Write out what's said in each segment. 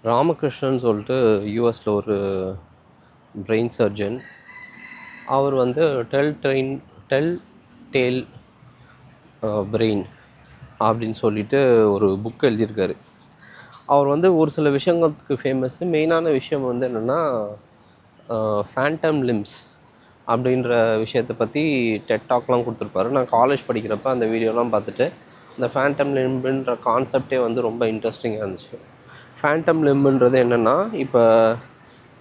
ராமகிருஷ்ணன் சொல்லிட்டு யூஎஸில் ஒரு பிரெயின் சர்ஜன். அவர் வந்து டெல் டேல் பிரெயின் அப்படின்னு சொல்லிட்டு ஒரு புக் எழுதியிருக்காரு. அவர் வந்து ஒரு சில விஷயங்களுக்கு ஃபேமஸ்ஸு. மெயினான விஷயம் வந்து என்னென்னா ஃபேண்டம் லிம்ஸ் அப்படின்ற விஷயத்தை பற்றி டெட் டாக்லாம் கொடுத்துருப்பாரு. நான் காலேஜ் படிக்கிறப்ப அந்த வீடியோலாம் பார்த்துட்டு இந்த ஃபேண்டம் லிம்புன்ற கான்செப்டே வந்து ரொம்ப இன்ட்ரெஸ்டிங்காக இருந்துச்சு. ஃபேண்டம் லிம்புன்றது என்னென்னா, இப்போ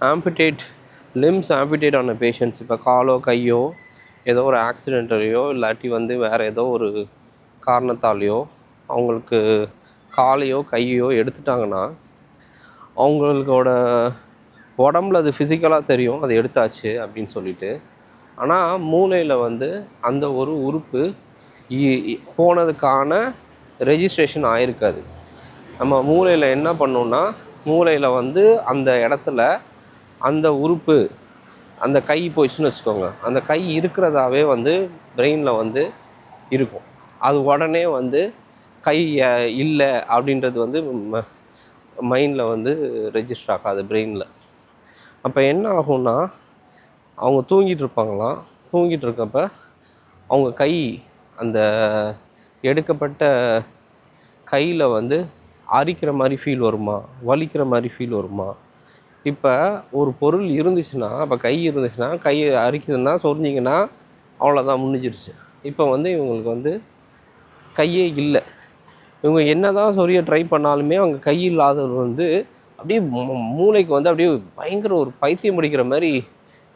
ஆம்பிடேட் ஆன பேஷண்ட்ஸ், இப்போ காலோ கையோ ஏதோ ஒரு ஆக்சிடென்ட்லையோ இல்லாட்டி வந்து வேறு ஏதோ ஒரு காரணத்தாலேயோ அவங்களுக்கு காலையோ கையோ எடுத்துட்டாங்கன்னா அவங்களோட உடம்புல அது ஃபிசிக்கலாக தெரியும் அது எடுத்தாச்சு அப்படின்னு சொல்லிட்டு. ஆனால் மூளையில் வந்து அந்த ஒரு உறுப்பு போனதுக்கான ரெஜிஸ்ட்ரேஷன் ஆகிருக்காது. நம்ம மூளையில் என்ன பண்ணோன்னா, மூளையில் வந்து அந்த இடத்துல அந்த உறுப்பு, அந்த கை போயிடுச்சுன்னு வச்சுக்கோங்க, அந்த கை இருக்கிறதாவே வந்து பிரெயினில் வந்து இருக்கும். அது உடனே வந்து கை இல்லை அப்படின்றது வந்து மைண்டில் வந்து ரெஜிஸ்டர் ஆகாது பிரெயினில். அப்போ என்ன ஆகும்னா, அவங்க தூங்கிட்டு இருப்பாங்களாம். தூங்கிட்டு இருக்கப்ப அவங்க கை, அந்த எடுக்கப்பட்ட கையில் வந்து அரிக்கிற மாதிரி ஃபீல் வருமா, வலிக்கிற மாதிரி ஃபீல் வருமா. இப்போ ஒரு பொருள் இருந்துச்சுன்னா, இப்போ கை இருந்துச்சுன்னா, கை அரிக்குதுன்னா சொரிஞ்சிங்கன்னா அவ்வளோதான், முடிஞ்சிருச்சு. இப்போ வந்து இவங்களுக்கு வந்து கையே இல்லை. இவங்க என்ன தான் சொரிய ட்ரை பண்ணாலுமே அவங்க கை இல்லாதவர் வந்து அப்படியே மூளைக்கு வந்து அப்படியே பயங்கர ஒரு பைத்தியம் பிடிக்கிற மாதிரி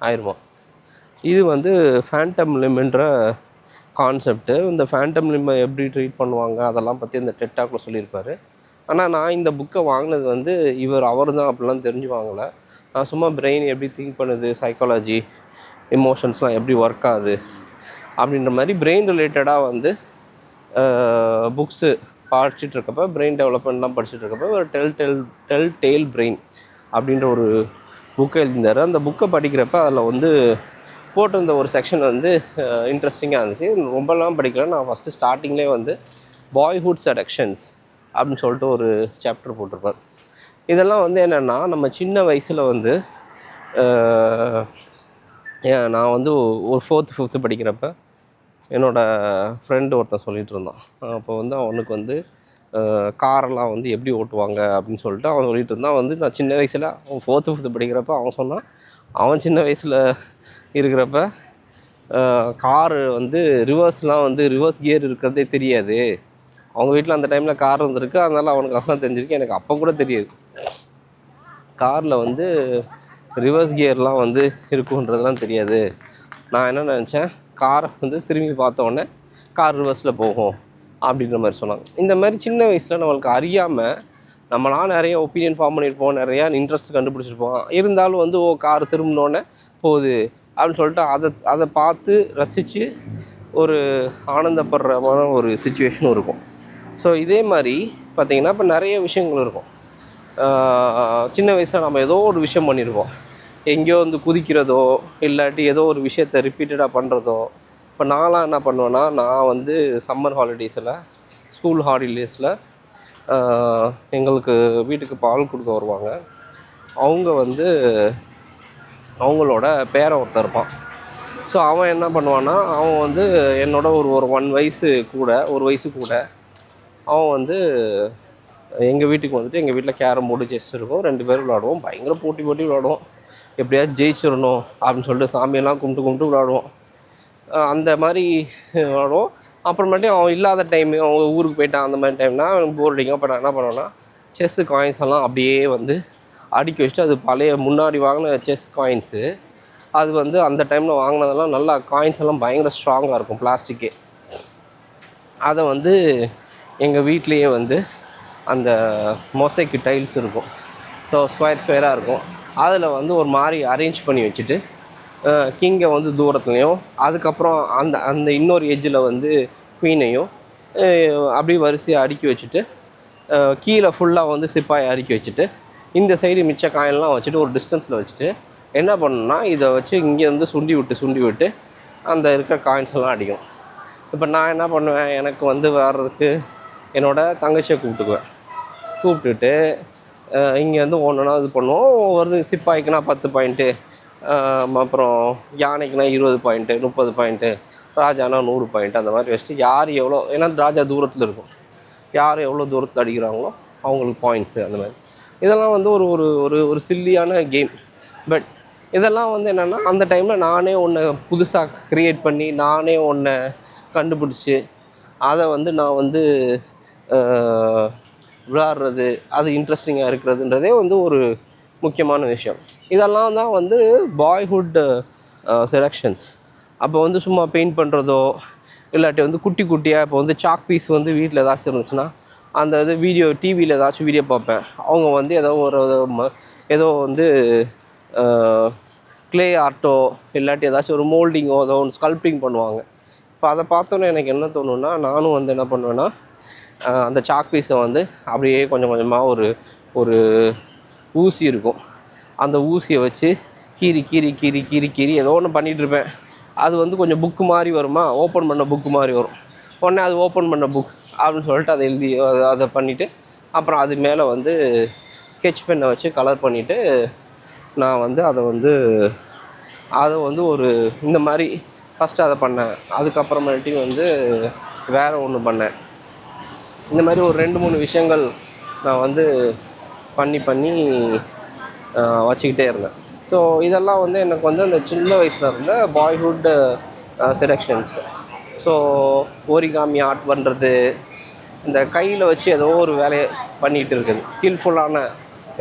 ஆயிடுமா. இது வந்து ஃபேண்டம் லிம்ன்ற கான்செப்ட்டு. இந்த ஃபேண்டம் லிம்மை எப்படி ட்ரீட் பண்ணுவாங்க அதெல்லாம் பற்றி இந்த டெட் டாக்ல சொல்லியிருப்பார். ஆனால் நான் இந்த புக்கை வாங்கினது வந்து அவர் தான் அப்படிலாம் தெரிஞ்சு வாங்கலை. நான் சும்மா பிரெயின் எப்படி திங்க் பண்ணுது, சைக்காலஜி, எமோஷன்ஸ்லாம் எப்படி ஒர்க் ஆகுது அப்படின்ற மாதிரி பிரெயின் ரிலேட்டடாக வந்து புக்ஸு படிச்சுட்ருக்கப்போ, பிரெயின் டெவலப்மெண்ட்லாம் படிச்சுட்ருக்கப்போ ஒரு டெல் டேல் பிரெயின் அப்படின்ற ஒரு புக்கை எழுதியிருந்தார். அந்த புக்கை படிக்கிறப்ப அதில் வந்து போட்டிருந்த ஒரு செக்ஷன் வந்து இன்ட்ரெஸ்டிங்காக இருந்துச்சு. ரொம்பலாம் படிக்கல. நான் ஃபஸ்ட்டு ஸ்டார்டிங்லேயே வந்து பாய்ஹுட் செடக்ஷன்ஸ் அப்படின்னு சொல்லிட்டு ஒரு சாப்டர் போட்டிருப்பார். இதெல்லாம் வந்து என்னென்னா, நம்ம சின்ன வயசில் வந்து நான் வந்து ஒரு 4th 5th படிக்கிறப்ப என்னோடய ஃப்ரெண்டு ஒருத்தன் சொல்லிகிட்டு இருந்தான். அப்போ வந்து அவனுக்கு வந்து காரெல்லாம் வந்து எப்படி ஓட்டுவாங்க அப்படின்னு சொல்லிட்டு அவன் சொல்லிகிட்டு இருந்தான். வந்து நான் சின்ன வயசில் அவன் 4th 5th படிக்கிறப்ப அவன் சொன்னான், அவன் சின்ன வயசில் இருக்கிறப்ப காரு வந்து ரிவர்ஸ் கியர் இருக்கிறதே தெரியாது. அவங்க வீட்டில் அந்த டைமில் கார் இருந்திருக்கு, அதனால் அவனுக்கு அதெல்லாம் தெரிஞ்சிருக்கு. எனக்கு அப்போ கூட தெரியாது காரில் வந்து ரிவர்ஸ் கியர்லாம் வந்து இருக்குன்றதுலாம் தெரியாது. நான் என்ன நினச்சேன், காரை வந்து திரும்பி பார்த்தோன்னே கார் ரிவர்ஸில் போகும் அப்படின்ற மாதிரி சொன்னாங்க. இந்த மாதிரி சின்ன வயசில் நம்மளுக்கு அறியாமல் நம்மளாம் நிறைய ஒப்பீனியன் ஃபார்ம் பண்ணியிருப்போம், நிறையா இன்ட்ரெஸ்ட் கண்டுபிடிச்சிருப்போம். இருந்தாலும் வந்து கார் திரும்பினோடனே போகுது அப்படின்னு சொல்லிட்டு அதை பார்த்து ரசித்து ஒரு ஆனந்தப்படுறமான ஒரு சுச்சுவேஷனும் இருக்கும். ஸோ இதே மாதிரி பார்த்திங்கன்னா இப்போ நிறைய விஷயங்கள் இருக்கும். சின்ன வயசில் நம்ம ஏதோ ஒரு விஷயம் பண்ணியிருக்கோம். எங்கேயோ வந்து குதிக்கிறதோ இல்லாட்டி ஏதோ ஒரு விஷயத்தை ரிப்பீட்டடாக பண்ணுறதோ. இப்போ நான்லாம் என்ன பண்ணுவேன்னா, நான் வந்து சம்மர் ஹாலிடேஸில், ஸ்கூல் ஹாலிடேஸில் எங்களுக்கு வீட்டுக்கு பால் கொடுக்க வருவாங்க. அவங்க வந்து அவங்களோட பேரன் ஒருத்தன் இருப்பான். ஸோ அவன் என்ன பண்ணுவான்னா, அவன் வந்து என்னோட ஒரு 1 வயசு கூட அவன் வந்து எங்கள் வீட்டுக்கு வந்துட்டு, எங்கள் வீட்டில் கேரம் போர்டு, செஸ் இருக்கும். 2 பேரும் விளாடுவோம். பயங்கர போட்டி விளாடுவோம். எப்படியாவது ஜெயிச்சிடணும் அப்படின்னு சொல்லிட்டு சாமியெல்லாம் கும்பிட்டு விளாடுவோம். அந்த மாதிரி விளாடுவோம். அப்புறமேட்டு அவன் இல்லாத டைமு, அவங்க ஊருக்கு போயிட்டான் அந்த மாதிரி டைம்னா அவனுக்கு போர் அடிக்கும். அப்போ நான் என்ன பண்ணுவேன்னா, செஸ்ஸு காயின்ஸ் எல்லாம் அப்படியே வந்து அடுக்கி வச்சுட்டு, அது பழைய முன்னாடி வாங்கின செஸ் காயின்ஸு, அது வந்து அந்த டைமில் வாங்கினதெல்லாம் நல்லா காயின்ஸ் எல்லாம் பயங்கர ஸ்ட்ராங்காக இருக்கும், பிளாஸ்டிக்கே. அதை வந்து எங்கள் வீட்லேயே வந்து அந்த மொசைக்கு டைல்ஸ் இருக்கும். ஸோ ஸ்கொயராக இருக்கும். அதில் வந்து ஒரு மாதிரி அரேஞ்ச் பண்ணி வச்சுட்டு, கிங்கை வந்து தூரத்துலையும், அதுக்கப்புறம் அந்த இன்னொரு எஜ்ஜில் வந்து குவீனையும் அப்படியே வரிசையாக அடுக்கி வச்சுட்டு, கீழே ஃபுல்லாக வந்து சிப்பாயை அடுக்கி வச்சுட்டு, இந்த சைடு மிச்ச காயின்லாம் வச்சுட்டு ஒரு டிஸ்டன்ஸில் வச்சுட்டு என்ன பண்ணணும்னா, இதை வச்சு இங்கேருந்து சுண்டி விட்டு அந்த இருக்கிற காயின்ஸ் எல்லாம் அடிக்கும். இப்போ நான் என்ன பண்ணுவேன், எனக்கு வந்து வர்றதுக்கு என்னோடய தங்கச்சியை கூப்பிட்டுக்குவேன். கூப்பிட்டுட்டு இங்கேருந்து ஒன்றுனா இது பண்ணுவோம். ஒரு சிப்பாய்க்குனா 10 பாயிண்ட்டு, அப்புறம் யானைக்குனா 20 பாயிண்ட்டு, 30 பாயிண்ட்டு, ராஜானா 100 பாயிண்ட், அந்த மாதிரி வச்சுட்டு யார் எவ்வளோ, ஏன்னா ராஜா தூரத்தில் இருக்கும், யார் எவ்வளோ தூரத்தில் அடிக்கிறாங்களோ அவங்களுக்கு பாயிண்ட்ஸு அந்த மாதிரி. இதெல்லாம் வந்து ஒரு ஒரு ஒரு ஒரு சில்லியான கேம். பட் இதெல்லாம் வந்து என்னென்னா அந்த டைமில் நானே ஒன்று புதுசாக க்ரியேட் பண்ணி நானே ஒன்றை கண்டுபிடிச்சி அதை வந்து நான் வந்து விளையாடுறது, அது இன்ட்ரெஸ்டிங்காக இருக்கிறதுன்றதே வந்து ஒரு முக்கியமான விஷயம். இதெல்லாம் தான் வந்து பாய்ஹுட் செலெக்ஷன்ஸ். அப்போ வந்து சும்மா பெயிண்ட் பண்ணுறதோ இல்லாட்டி வந்து குட்டி குட்டியாக இப்போ வந்து சாக் பீஸ் வந்து வீட்டில் ஏதாச்சும் இருந்துச்சுன்னா அந்த இது வீடியோ டிவியில் ஏதாச்சும் வீடியோ பார்ப்பேன். அவங்க வந்து ஏதோ வந்து க்ளே ஆர்ட்டோ இல்லாட்டி ஏதாச்சும் ஒரு மோல்டிங்கோ ஏதோ ஒன்று ஸ்கல்ப்டிங் பண்ணுவாங்க. இப்போ அதை பார்த்தோன்னே எனக்கு என்ன தோணுன்னா, நானும் வந்து என்ன பண்ணுவேன்னா அந்த சாக் பீஸை வந்து அப்படியே கொஞ்சம் கொஞ்சமாக ஒரு ஊசி இருக்கும், அந்த ஊசியை வச்சு கீறி கீறி கீறி கீறி கீறி ஏதோ ஒன்று பண்ணிகிட்ருப்பேன். அது வந்து கொஞ்சம் புக்கு மாதிரி வருமா, ஓப்பன் பண்ண புக்கு மாதிரி வரும். உடனே அது ஓப்பன் பண்ண புக் அப்படின்னு சொல்லிட்டு அதை எழுதி அதை பண்ணிவிட்டு அப்புறம் அது மேலே வந்து ஸ்கெட்ச் பென்னை வச்சு கலர் பண்ணிவிட்டு நான் வந்து அதை வந்து ஒரு இந்த மாதிரி ஃபஸ்ட்டு அதை பண்ணேன். அதுக்கப்புறமேட்டி வந்து வேறு ஒன்று பண்ணேன். இந்த மாதிரி ஒரு 2-3 விஷயங்கள் நான் வந்து பண்ணி வச்சுக்கிட்டே இருந்தேன். ஸோ இதெல்லாம் வந்து எனக்கு வந்து அந்த சின்ன வயசில் இருந்த boyhood selections. So origami art பண்ணுறது, இந்த கையில் வச்சு ஏதோ ஒரு வேலையை பண்ணிகிட்டு இருக்குது, ஸ்கில்ஃபுல்லான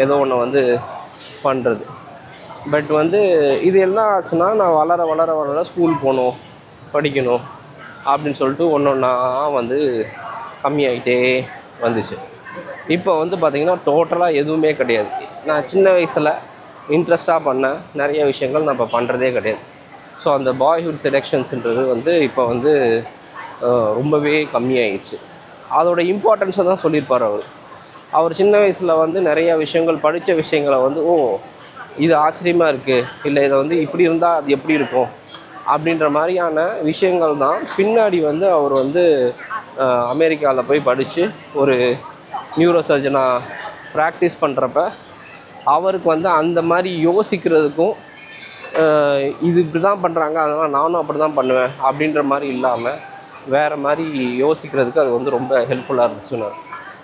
ஏதோ ஒன்று வந்து பண்ணுறது. பட் வந்து இது என்ன ஆச்சுன்னா, நான் வளர வளர வளர ஸ்கூல் போகணும், படிக்கணும் அப்படின்னு சொல்லிட்டு ஒன்றா வந்து கம்மியாகிட்டே வந்துச்சு. இப்போ வந்து பார்த்திங்கன்னா டோட்டலாக எதுவுமே கிடையாது. நான் சின்ன வயசில் இன்ட்ரெஸ்ட்டாக பண்ண நிறைய விஷயங்கள் நான் இப்போ பண்ணுறதே கிடையாது. ஸோ அந்த பாய்ஹுட் செலெக்ஷன்ஸுன்றது வந்து இப்போ வந்து ரொம்பவே கம்மியாயிடுச்சு. அதோடய இம்பார்ட்டன்ஸை தான் சொல்லியிருப்பார் அவர் சின்ன வயசில் வந்து நிறைய விஷயங்கள் படித்த விஷயங்களை வந்து இது ஆச்சரியமாக இருக்குது, இல்லை இதை வந்து இப்படி இருந்தால் அது எப்படி இருக்கும் அப்படின்ற மாதிரியான விஷயங்கள் தான் பின்னாடி வந்து அவர் வந்து அமெரிக்காவில் போய் படித்து ஒரு நியூரோ சர்ஜனாக ப்ராக்டிஸ் பண்ணுறப்ப அவருக்கு வந்து அந்த மாதிரி யோசிக்கிறதுக்கும் இது இப்படி தான் பண்ணுறாங்க அதனால் நானும் அப்படி தான் பண்ணுவேன் அப்படின்ற மாதிரி இல்லாமல் வேறு மாதிரி யோசிக்கிறதுக்கு அது வந்து ரொம்ப ஹெல்ப்ஃபுல்லாக இருந்துச்சுன்னு.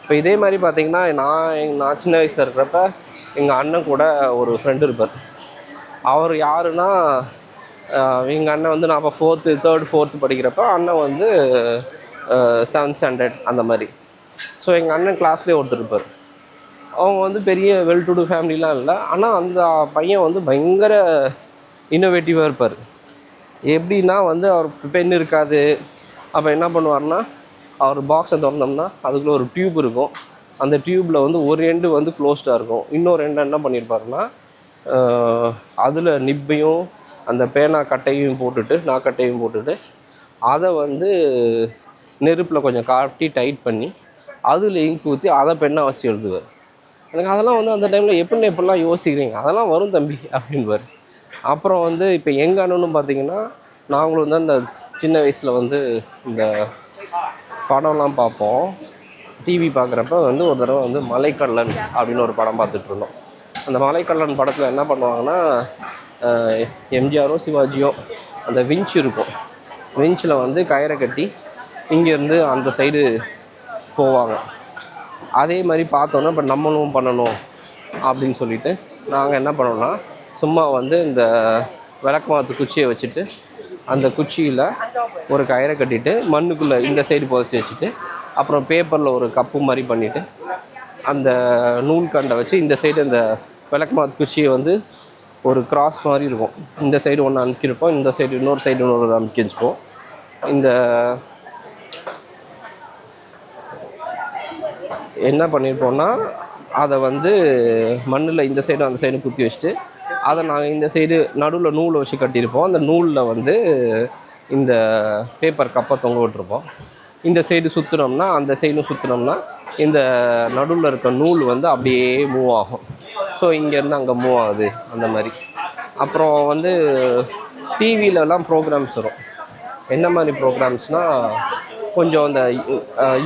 இப்போ இதே மாதிரி பார்த்திங்கன்னா நான் சின்ன வயசில் இருக்கிறப்ப எங்கள் அண்ணன் கூட ஒரு ஃப்ரெண்டு இருப்பார். அவர் யாருன்னா, எங்கள் அண்ணன் வந்து நான் அப்போ 3rd 4th படிக்கிறப்ப அண்ணன் வந்து 7th standard அந்த மாதிரி. ஸோ எங்கள் அண்ணன் கிளாஸ்லேயே ஒருத்தர் இருப்பார். அவங்க வந்து பெரிய வெல் டு டூ ஃபேமிலிலாம் இல்லை, ஆனால் அந்த பையன் வந்து பயங்கர இன்னோவேட்டிவாக இருப்பார். எப்படின்னா வந்து அவர் பென் இருக்காது. அப்போ என்ன பண்ணுவார்னா, அவர் பாக்ஸை திறந்தோம்னா அதுக்குள்ளே ஒரு டியூப் இருக்கும். அந்த டியூப்பில் வந்து ஒரு எண்டு வந்து க்ளோஸ்டாக இருக்கும், இன்னொரு எண்டு என்ன பண்ணியிருப்பாருன்னா அதில் நிப்பையும் அந்த பேனா கட்டையும் போட்டுட்டு நாக்கட்டையும் போட்டுட்டு அதை வந்து நெருப்பில் கொஞ்சம் காட்டி டைட் பண்ணி அதில் இங்க் ஊற்றி அதை பெண்ணை வச்சு எழுதுவார். எனக்கு அதெல்லாம் வந்து அந்த டைமில் எப்படிலாம் யோசிக்கிறீங்க, அதெல்லாம் வரும் தம்பி அப்படின்பார். அப்புறம் வந்து இப்போ எங்கள் அண்ணனும் பார்த்திங்கன்னா, நாங்களும் வந்து அந்த சின்ன வயசில் வந்து இந்த படம்லாம் பார்ப்போம். டிவி பார்க்குறப்ப வந்து ஒரு தடவை வந்து மலைக்கல்லன் அப்படின்னு ஒரு படம் பார்த்துட்ருந்தோம். அந்த மலைக்கல்லன் படத்தில் என்ன பண்ணுவாங்கன்னா, எம்ஜிஆரோ சிவாஜியோ அந்த விஞ்ச் இருக்கும், விஞ்சில் வந்து கயிறை கட்டி இங்கேருந்து அந்த சைடு போவாங்க. அதே மாதிரி பார்த்தோன்னா இப்போ நம்மளும் பண்ணணும் அப்படின்னு சொல்லிட்டு நாங்கள் என்ன பண்ணோன்னா, சும்மா வந்து இந்த விளக்கமாத்து குச்சியை வச்சுட்டு அந்த குச்சியில் ஒரு கயிறை கட்டிட்டு மண்ணுக்குள்ளே இந்த சைடு புதைச்சி வச்சுட்டு அப்புறம் பேப்பரில் ஒரு கப்பு மாதிரி பண்ணிவிட்டு அந்த நூல் கண்டை வச்சு இந்த சைடு இந்த விளக்கமாத்து குச்சியை வந்து ஒரு கிராஸ் மாதிரி இருக்கும், இந்த சைடு ஒன்று அமுக்கியிருப்போம், இந்த சைடு இன்னொரு சைடு இன்னொரு அமுக்கி வச்சுப்போம். இந்த என்ன பண்ணியிருப்போம்னா அதை வந்து மண்ணில் இந்த சைடும் அந்த சைடும் குத்தி வச்சுட்டு அதை நாங்கள் இந்த சைடு நடுவில் நூலை வச்சு கட்டியிருப்போம். அந்த நூலில் வந்து இந்த பேப்பர் கப்பை தொங்க விட்டுருப்போம். இந்த சைடு சுற்றினோம்னா அந்த சைடும் சுற்றினோம்னா இந்த நடுவில் இருக்க நூல் வந்து அப்படியே மூவ் ஆகும். ஸோ இங்கேருந்து அங்கே மூவ் ஆகுது அந்த மாதிரி. அப்புறம் வந்து டிவிலலாம் ப்ரோக்ராம்ஸ் வரும். என்ன மாதிரி ப்ரோக்ராம்ஸ்னால், கொஞ்சம் இந்த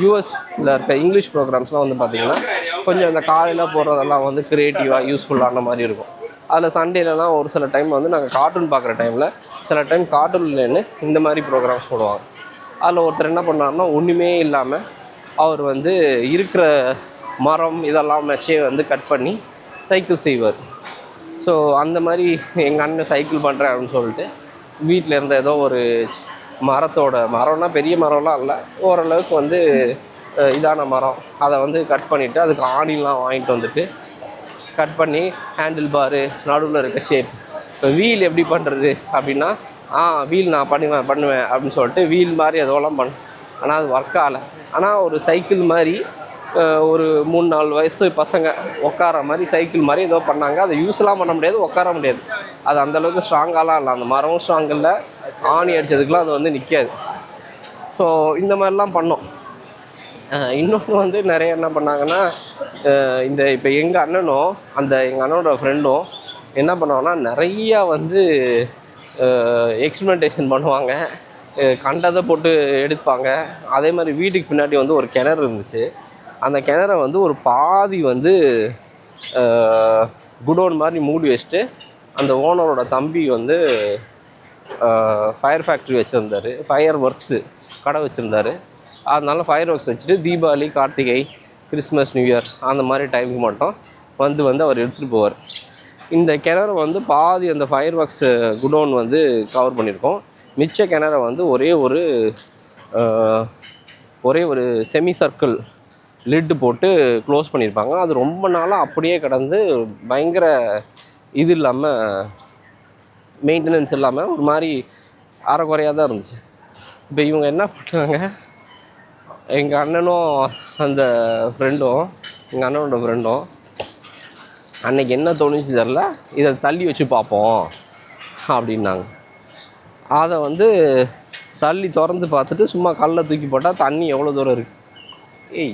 யூஎஸில் இருக்க இங்கிலீஷ் ப்ரோக்ராம்ஸ்லாம் வந்து பார்த்திங்கன்னா கொஞ்சம் இந்த காலையில் போடுறதெல்லாம் வந்து க்ரியேட்டிவாக யூஸ்ஃபுல்லான மாதிரி இருக்கும். அதில் சண்டேலலாம் ஒரு சில டைம் வந்து நாங்கள் கார்ட்டூன் பார்க்குற டைமில் சில டைம் கார்ட்டூன் இல்லைன்னு இந்த மாதிரி ப்ரோக்ராம்ஸ் போடுவாங்க. அதில் ஒருத்தர் என்ன பண்ணாருன்னா ஒன்றுமே இல்லாமல் அவர் வந்து இருக்கிற மரம் இதெல்லாம் வச்சே வந்து கட் பண்ணி சைக்கிள் செய்வார். ஸோ அந்த மாதிரி எங்கள் அண்ணன் சைக்கிள் பண்ணுறேன் அப்படின்னு சொல்லிட்டு வீட்டில் இருந்த ஏதோ ஒரு மரம்னா பெரிய மரம்லாம் இல்லை, ஓரளவுக்கு வந்து இதான மரம், அதை வந்து கட் பண்ணிவிட்டு அதுக்கு ஆணிலாம் வாங்கிட்டு வந்துட்டு கட் பண்ணி ஹேண்டில் பாரு நடுவில் இருக்க ஷேப். இப்போ வீல் எப்படி பண்ணுறது அப்படின்னா வீல் நான் பண்ணுவேன் அப்படின்னு சொல்லிட்டு வீல் மாதிரி அதெல்லாம் ஆனால் அது ஒர்க் ஆகலை. ஆனால் ஒரு சைக்கிள் மாதிரி ஒரு 3-4 வயசு பசங்க உட்கார மாதிரி சைக்கிள் மாதிரி ஏதோ பண்ணாங்க. அதை யூஸ்லாம் பண்ண முடியாது, உட்கார முடியாது. அது அந்தளவுக்கு ஸ்ட்ராங்காலாம் இல்லை, அந்த மரமும் ஸ்ட்ராங் இல்லை, ஆணி அடித்ததுக்கெலாம் அது வந்து நிற்காது. ஸோ இந்த மாதிரிலாம் பண்ணோம். இன்னொன்று வந்து நிறைய என்ன பண்ணாங்கன்னா இப்போ எங்கள் அண்ணனும் எங்கள் அண்ணனோட ஃப்ரெண்டும் என்ன பண்ணுவாங்கன்னா நிறையா வந்து எக்ஸ்பிரிமெண்டேஷன் பண்ணுவாங்க, கண்டதை போட்டு எடுப்பாங்க. அதே மாதிரி வீட்டுக்கு பின்னாடி வந்து ஒரு கிணறு இருந்துச்சு. அந்த கிணறை வந்து ஒரு பாதி வந்து குடோன் மாதிரி மூடி வச்சுட்டு அந்த ஓனரோட தம்பி வந்து ஃபயர் ஃபேக்ட்ரி வச்சுருந்தார், ஃபயர் ஒர்க்ஸு கடை வச்சுருந்தார். அதனால ஃபயர் ஒர்க்ஸ் வச்சுட்டு Deepavali, Karthigai, Christmas, new year அந்த மாதிரி டைமுக்கு மட்டும் வந்து அவர் எடுத்துகிட்டு போவார். இந்த கிணறு வந்து பாதி அந்த ஃபயர் ஒர்க்ஸ் குடோன் வந்து கவர் பண்ணியிருக்கோம். மிச்ச கிணறை வந்து ஒரே ஒரு செமி சர்க்கிள் லிட்டு போட்டு க்ளோஸ் பண்ணியிருப்பாங்க. அது ரொம்ப நாளாக அப்படியே கிடந்து பயங்கர இது இல்லாமல், மெயின்டெனன்ஸ் இல்லாமல் ஒரு மாதிரி அரைக்குறையாக தான் இருந்துச்சு. இப்போ இவங்க என்ன பண்ணுறாங்க, எங்கள் அண்ணனும் எங்கள் அண்ணனோட ஃப்ரெண்டும் அன்றைக்கி என்ன தோணுச்சு தெரில, இதை தள்ளி வச்சு பார்ப்போம் அப்படின்னாங்க. அதை வந்து தள்ளி திறந்து பார்த்துட்டு சும்மா கல்லை தூக்கி போட்டால் தண்ணி எவ்வளோ தூரம் இருக்குது.